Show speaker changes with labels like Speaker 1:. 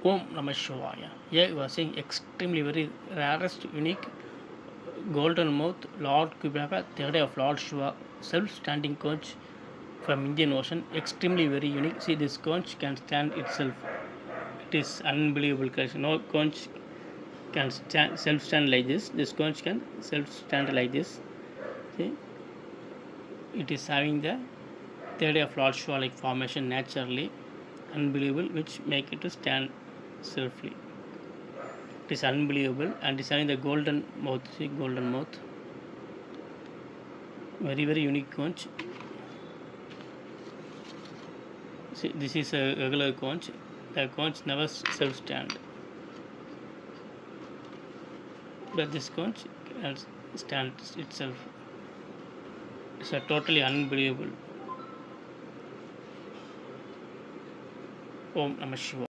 Speaker 1: Om Namaha Shivaya. Here you are seeing extremely very rarest, unique golden mouth Lord KUBERA, third eye of Lord Shiva, self-standing conch from Indian Ocean. Extremely very unique. See, this conch can stand itself. It is unbelievable creation. No conch can self-stand like this. This conch can self-stand like this. See, it is having the third eye of Lord Shiva like formation naturally, unbelievable, which make it to stand selfly. It is unbelievable, and it's having the golden mouth. See, golden mouth. Very very unique conch. See, this is a regular conch. The conch never self stand, but this conch can stand itself. It's a totally unbelievable. Om Namah Shivaya.